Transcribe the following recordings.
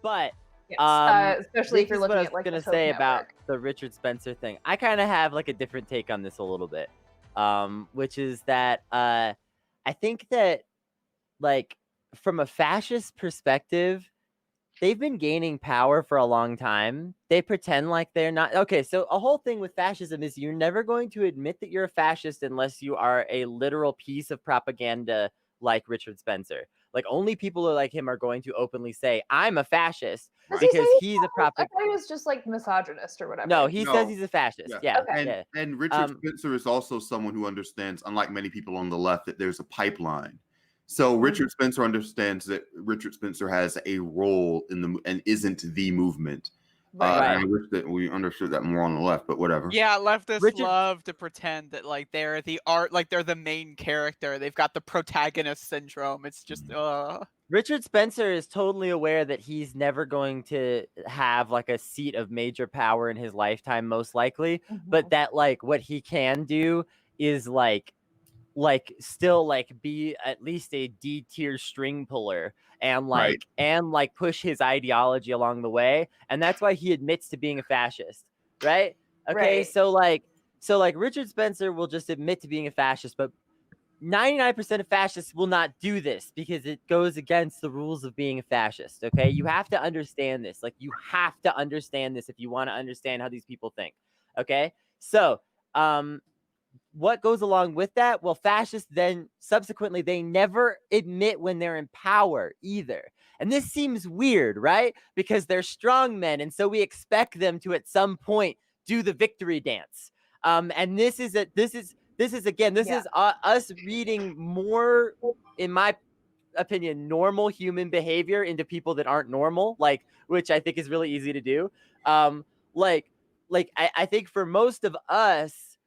But Yes, especially this if you're is what looking I was at like gonna the Toke say about network. the Richard Spencer thing. I kind of have like a different take on this a little bit, which is that I think that like from a fascist perspective, they've been gaining power for a long time. They pretend like they're not. Okay, so a whole thing with fascism is you're never going to admit that you're a fascist unless you are a literal piece of propaganda like Richard Spencer. Like only people who like him are going to openly say, I'm a fascist Does he say because he's he's a fascist? I thought he was just like misogynist or whatever. No, he says No. he's a fascist. Yeah. Yeah. Okay. And Richard Spencer is also someone who understands, unlike many people on the left, that there's a pipeline. So Richard Spencer understands that Richard Spencer has a role in the and isn't the movement. Right. And I wish that we understood that more on the left, but whatever. Yeah, leftists Richard- love to pretend that like they're the art, like they're the main character. They've got the protagonist syndrome. It's just Richard Spencer is totally aware that he's never going to have like a seat of major power in his lifetime, most likely, but that like what he can do is like still like be at least a D tier string puller and like push his ideology along the way. And that's why he admits to being a fascist, right? Okay, Right. so like Richard Spencer will just admit to being a fascist, but 99% of fascists will not do this because it goes against the rules of being a fascist. Okay, you have to understand this. Like, you have to understand this if you want to understand how these people think. Okay, so what goes along with that? Well, fascists then subsequently they never admit when they're in power either, and this seems weird, right? Because they're strong men, and so we expect them to at some point do the victory dance. And this is us reading more, in my opinion, normal human behavior into people that aren't normal, like, which I think is really easy to do. I think for most of us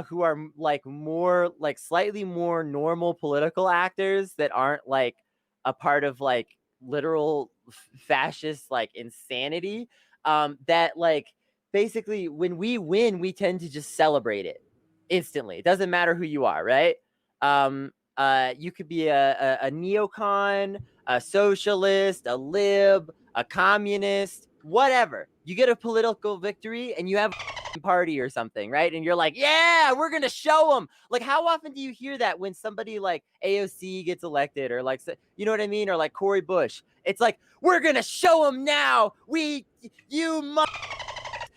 who are like more like slightly more normal political actors that aren't like a part of like literal fascist like insanity, that like basically when we win, we tend to just celebrate it instantly. It doesn't matter who you are, right? You could be a neocon, a socialist, a lib, a communist, whatever. You get a political victory and you have a party or something, right? And you're like, yeah, we're gonna show them. Like, how often do you hear that when somebody like AOC gets elected, or like, you know what I mean, or like Cory Bush? It's like, we're gonna show them now.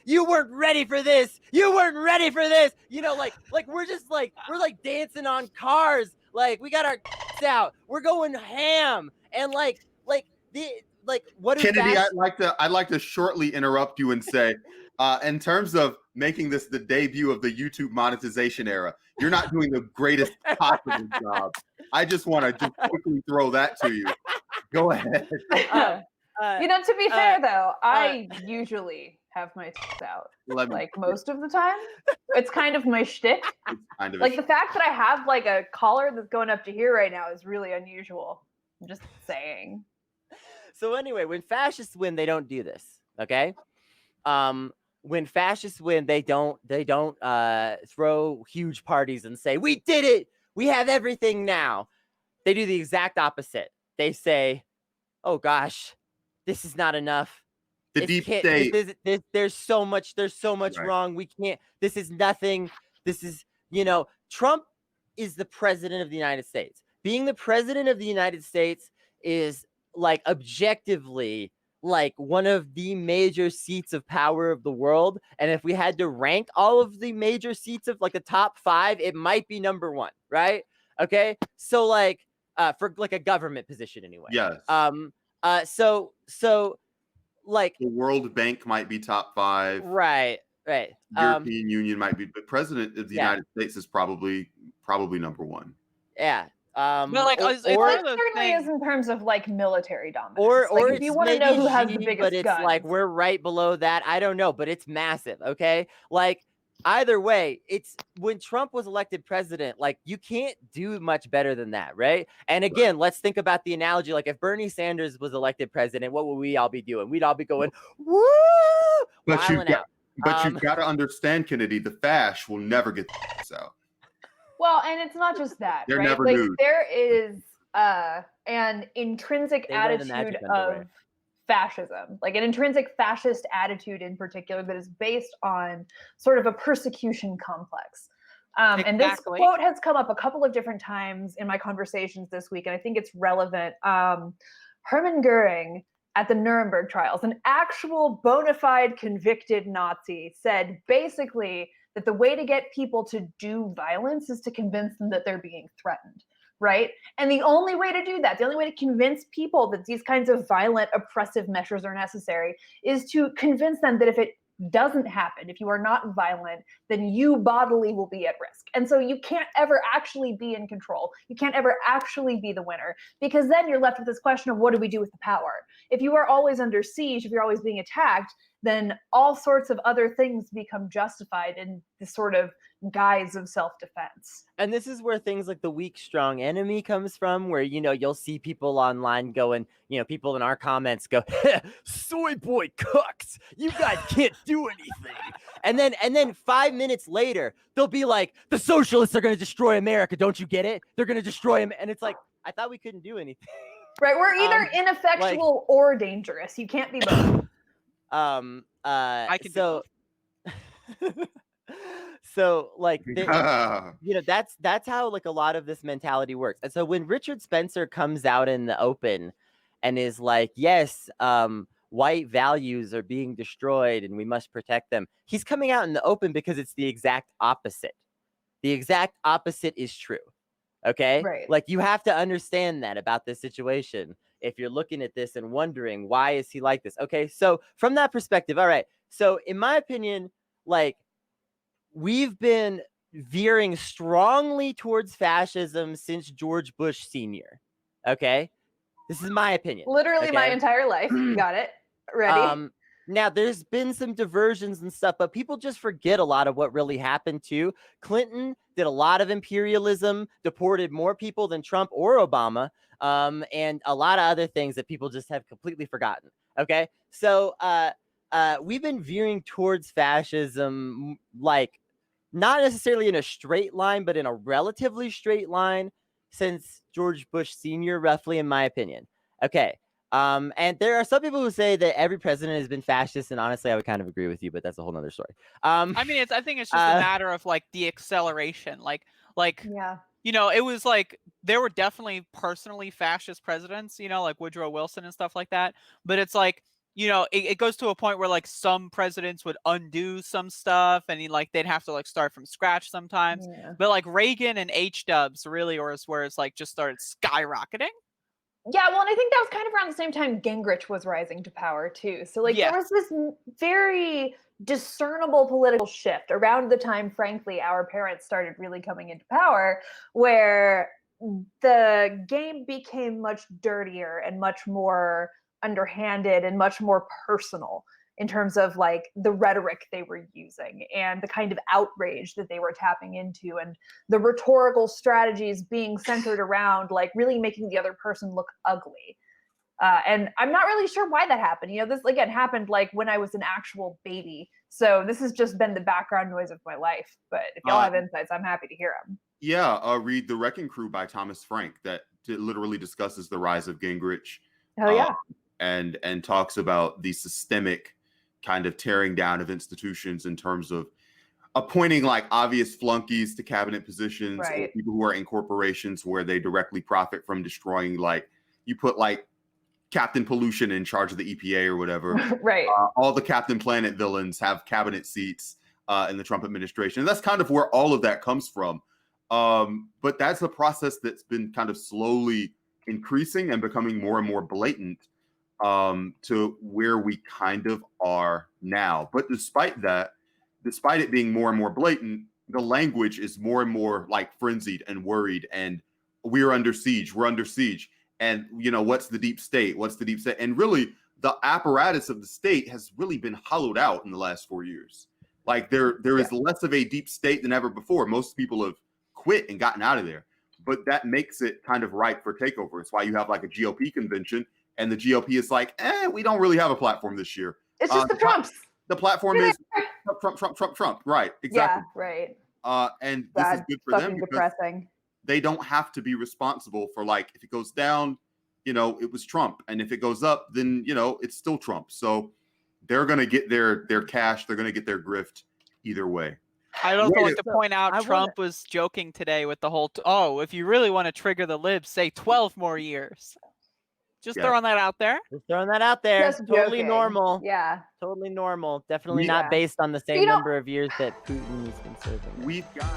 You weren't ready for this. You weren't ready for this. You know, like we're just like we're like dancing on cars. Like, we got our out. We're going ham. And what do Kennedy, I'd like to shortly interrupt you and say, in terms of making this the debut of the YouTube monetization era, you're not doing the greatest possible job. I just want to just quickly throw that to you. Go ahead. To be fair though, I usually have my tits out. Like most of the time. It's kind of my shtick. Like the fact that I have like a collar that's going up to here right now is really unusual. I'm just saying. So anyway, when fascists win, they don't do this. Okay. When fascists win, they don't throw huge parties and say, we did it, we have everything now. They do the exact opposite. They say, oh gosh, this is not enough. The deep state. There's so much wrong. We can't, this is nothing. This is, Trump is the president of the United States. Being the president of the United States is like objectively like one of the major seats of power of the world. And if we had to rank all of the major seats of like the top 5, it might be number 1, right? Okay. So like for like a government position anyway. Yes. So like the World Bank might be top 5. Right. European Union might be, but president of the United States is probably number 1. Yeah. But like, it certainly is in terms of like military dominance. Or like, if you want to know who has the biggest but it's guns, like we're right below that. I don't know, but it's massive. Okay, like either way, it's when Trump was elected president. Like, you can't do much better than that, right? And again, let's think about the analogy. Like, if Bernie Sanders was elected president, what would we all be doing? We'd all be going, woo, wilding out. But you've got to understand, Kennedy, the fash will never get out. Well, and it's not just that, They're right? never Like, nude. there is an intrinsic attitude of fascism, like an intrinsic fascist attitude in particular that is based on sort of a persecution complex. And this quote has come up a couple of different times in my conversations this week, and I think it's relevant. Hermann Goering at the Nuremberg trials, an actual bona fide convicted Nazi, said basically that the way to get people to do violence is to convince them that they're being threatened, right? And the only way to do that, the only way to convince people that these kinds of violent, oppressive measures are necessary is to convince them that if it doesn't happen, if you are not violent, then you bodily will be at risk. And so you can't ever actually be in control. You can't ever actually be the winner, because then you're left with this question of what do we do with the power? If you are always under siege, if you're always being attacked, then all sorts of other things become justified in this sort of guise of self-defense. And this is where things like the weak, strong enemy comes from, where, you know, you'll see people online going, you know, people in our comments go, soy boy cooks, you guys can't do anything. And then 5 minutes later, they'll be like, the socialists are going to destroy America. Don't you get it? They're going to destroy him. And it's like, I thought we couldn't do anything. Right. We're either ineffectual or dangerous. You can't be both. I can do both. So like, you know, that's how like a lot of this mentality works. And so when Richard Spencer comes out in the open and is like, yes, white values are being destroyed and we must protect them, he's coming out in the open because it's the exact opposite. The exact opposite is true. Okay. Right. Like, you have to understand that about this situation if you're looking at this and wondering, why is he like this? Okay. So from that perspective, all right. So in my opinion, like, we've been veering strongly towards fascism since George Bush Sr. Okay. This is my opinion. Literally my entire life. Got it. Ready? Now, there's been some diversions and stuff, but people just forget a lot of what really happened too. Clinton did a lot of imperialism, deported more people than Trump or Obama, and a lot of other things that people just have completely forgotten. Okay, so we've been veering towards fascism, like, not necessarily in a straight line, but in a relatively straight line since George Bush Sr., roughly, in my opinion. Okay. And there are some people who say that every president has been fascist, and honestly, I would kind of agree with you, but that's a whole nother story. I mean, I think it's just a matter of like the acceleration, like, yeah. You know, it was like there were definitely personally fascist presidents, you know, like Woodrow Wilson and stuff like that. But it's like, you know, it goes to a point where like some presidents would undo some stuff, and they'd have to like start from scratch sometimes. Yeah. But like Reagan and H-dubs really, or is where it's like just started skyrocketing. Yeah, well, and I think that was kind of around the same time Gingrich was rising to power too. So like there was this very discernible political shift around the time, frankly, our parents started really coming into power, where the game became much dirtier and much more underhanded and much more personal in terms of like the rhetoric they were using and the kind of outrage that they were tapping into, and the rhetorical strategies being centered around like really making the other person look ugly. And I'm not really sure why that happened. You know, this again happened like when I was an actual baby. So this has just been the background noise of my life. But if y'all have insights, I'm happy to hear them. Yeah, read The Wrecking Crew by Thomas Frank that literally discusses the rise of Gingrich. Oh yeah. And talks about the systemic kind of tearing down of institutions in terms of appointing like obvious flunkies to cabinet positions, or people who are in corporations where they directly profit from destroying, like you put like Captain Pollution in charge of the EPA or whatever. Right. All the Captain Planet villains have cabinet seats in the Trump administration. And that's kind of where all of that comes from. But that's a process that's been kind of slowly increasing and becoming more and more blatant to where we kind of are now. But despite that, despite it being more and more blatant, the language is more and more like frenzied and worried, and we're under siege. We're under siege. And, you know, what's the deep state? What's the deep state? And really, the apparatus of the state has really been hollowed out in the last 4 years. Like there is less of a deep state than ever before. Most people have quit and gotten out of there. But that makes it kind of ripe for takeover. It's why you have like a GOP convention, and the GOP is like, we don't really have a platform this year. It's just the Trumps. The platform is Trump. Right, exactly. Yeah, right. And this is good for them because depressing. they don't have to be responsible for, like, if it goes down, you know, it was Trump. And if it goes up, then, you know, it's still Trump. So they're going to get their cash. They're going to get their grift either way. I'd also like to point out Trump was joking today with the whole, if you really want to trigger the libs, say 12 more years. Just throwing that out there. Just throwing that out there. Just totally joking. normal. Yeah. Totally normal. Definitely not based on the same number of years that Putin's been serving. We've got